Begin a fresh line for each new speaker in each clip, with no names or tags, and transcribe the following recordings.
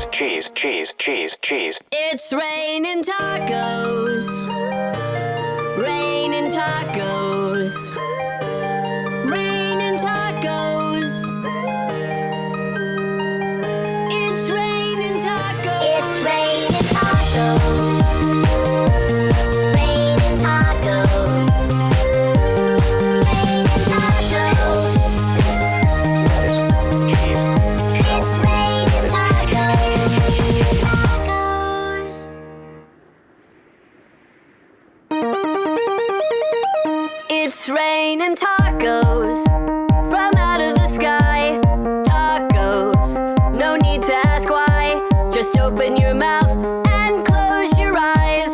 cheese, cheese, cheese, cheese, cheese.
It's raining tacos. Raining tacos. Raining tacos. It's raining tacos.
It's raining tacos. Raining tacos. Raining tacos.
Cheese.
It's raining tacos. Tacos.
It's raining tacos from out of the sky. Tacos, no need to ask why. Just open your mouth and close your eyes.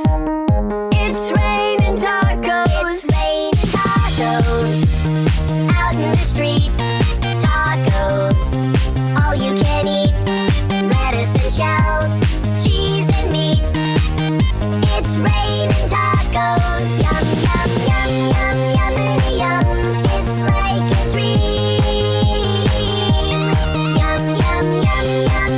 It's raining tacos.
It's raining tacos. Out in the street. Tacos. All you can eat. Lettuce and shells. Cheese and meat. It's raining tacos. Yum, yum, yum, yum, yummity yum. It's like a dream. Yum, yum, yum, yum,